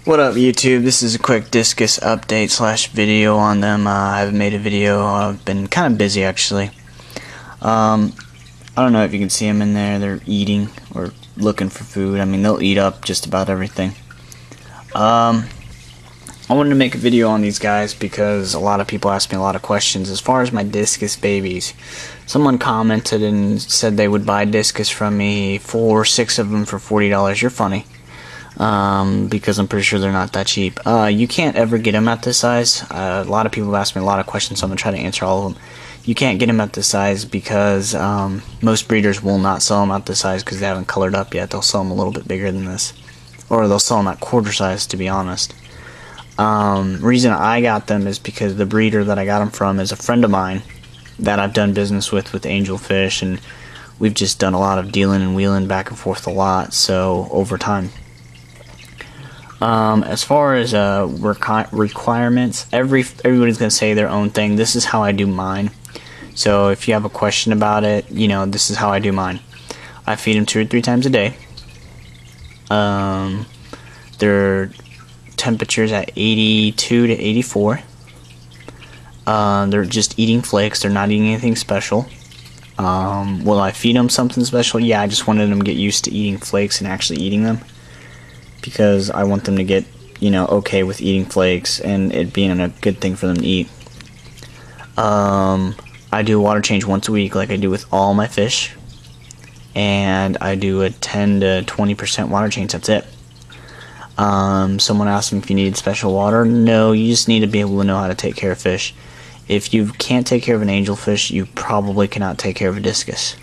What up YouTube, this is a quick Discus update slash video on them. I haven't made a video, I've been kind of busy actually. I don't know if you can see them in there, they're eating or looking for food. I mean, they'll eat up just about everything. I wanted to make a video on these guys because a lot of people ask me a lot of questions as far as my Discus babies. Someone commented and said they would buy Discus from me, 4 or 6 of them for $40. You're funny. Because I'm pretty sure they're not that cheap. You can't ever get them at this size. A lot of people have asked me a lot of questions, so I'm going to try to answer all of them. You can't get them at this size because most breeders will not sell them at this size because they haven't colored up yet. They'll sell them a little bit bigger than this. Or they'll sell them at quarter size, to be honest. Reason I got them is because the breeder that I got them from is a friend of mine that I've done business with angelfish, and we've just done a lot of dealing and wheeling back and forth a lot, so over time. As far as requirements, everybody's going to say their own thing. This is how I do mine. So if you have a question about it, you know, this is how I do mine. I feed them 2 or 3 times a day. Their temperatures at 82 to 84. They're just eating flakes. They're not eating anything special. Will I feed them something special? Yeah, I just wanted them to get used to eating flakes and actually eating them, because I want them to get, you know, okay with eating flakes and it being a good thing for them to eat. I do a water change once a week like I do with all my fish, and I do a 10 to 20% water change. That's it. Someone asked me if you needed special water. No, you just need to be able to know how to take care of fish. If you can't take care of an angelfish, you probably cannot take care of a Discus.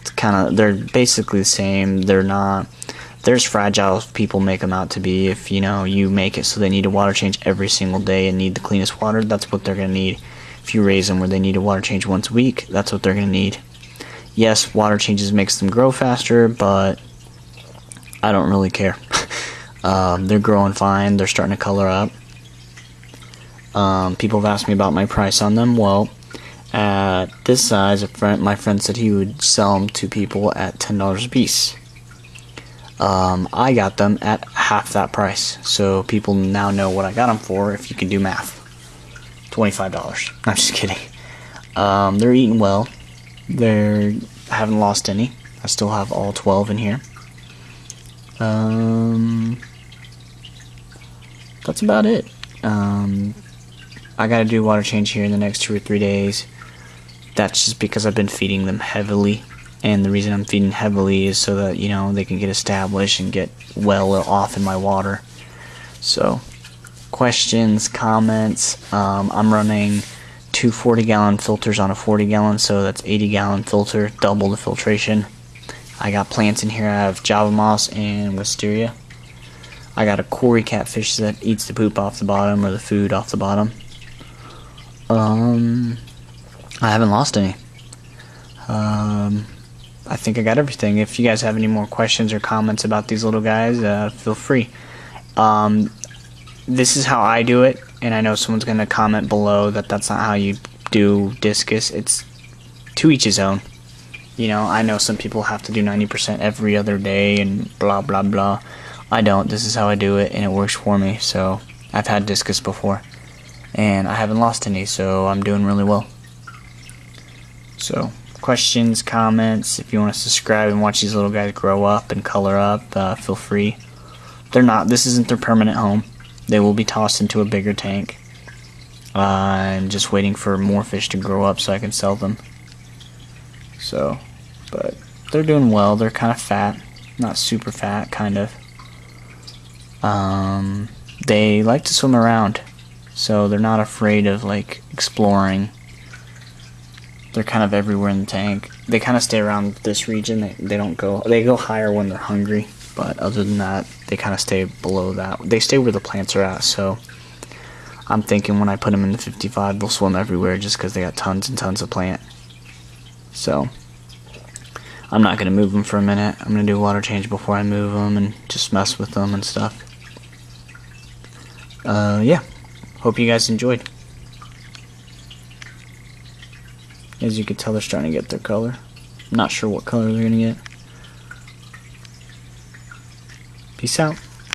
It's they're basically the same. They're not as fragile as people make them out to be. If you know, you make it so they need a water change every single day and need the cleanest water, that's what they're going to need. If you raise them where they need a water change once a week, that's what they're going to need. Yes, water changes makes them grow faster, but I don't really care. They're growing fine. They're starting to color up. People have asked me about my price on them. Well, at this size, my friend said he would sell them to people at $10 a piece. I got them at half that price, so people now know what I got them for if you can do math. $25. I'm just kidding. They're eating well. I haven't lost any. I still have all 12 in here. That's about it. I gotta do water change here in the next 2 or 3 days. That's just because I've been feeding them heavily. And the reason I'm feeding heavily is so that, you know, they can get established and get well off in my water. So, questions, comments. I'm running 2 40-gallon filters on a 40-gallon, so that's 80-gallon filter, double the filtration. I got plants in here. I have Java moss and wisteria. I got a Cory catfish that eats the poop off the bottom, or the food off the bottom. I haven't lost any. I think I got everything. If you guys have any more questions or comments about these little guys, feel free. This is how I do it, and I know someone's going to comment below that that's not how you do Discus. It's to each his own. You know, I know some people have to do 90% every other day and blah blah blah. I don't. This is how I do it, and it works for me. So I've had Discus before, and I haven't lost any, so I'm doing really well. So, questions, comments, if you want to subscribe and watch these little guys grow up and color up, feel free. This isn't their permanent home. They will be tossed into a bigger tank. I'm just waiting for more fish to grow up so I can sell them. So, but they're doing well. They're kind of fat. Not super fat, kind of. They like to swim around, so they're not afraid of, like, exploring. They're kind of everywhere in the tank. They kind of stay around this region. They don't go. They go higher when they're hungry, but other than that, they kind of stay below that. They stay where the plants are at. So I'm thinking when I put them in the 55, they'll swim everywhere just because they got tons and tons of plant. So I'm not gonna move them for a minute. I'm gonna do a water change before I move them and just mess with them and stuff. Yeah. Hope you guys enjoyed. As you can tell, they're starting to get their color. Not sure what color they're going to get. Peace out.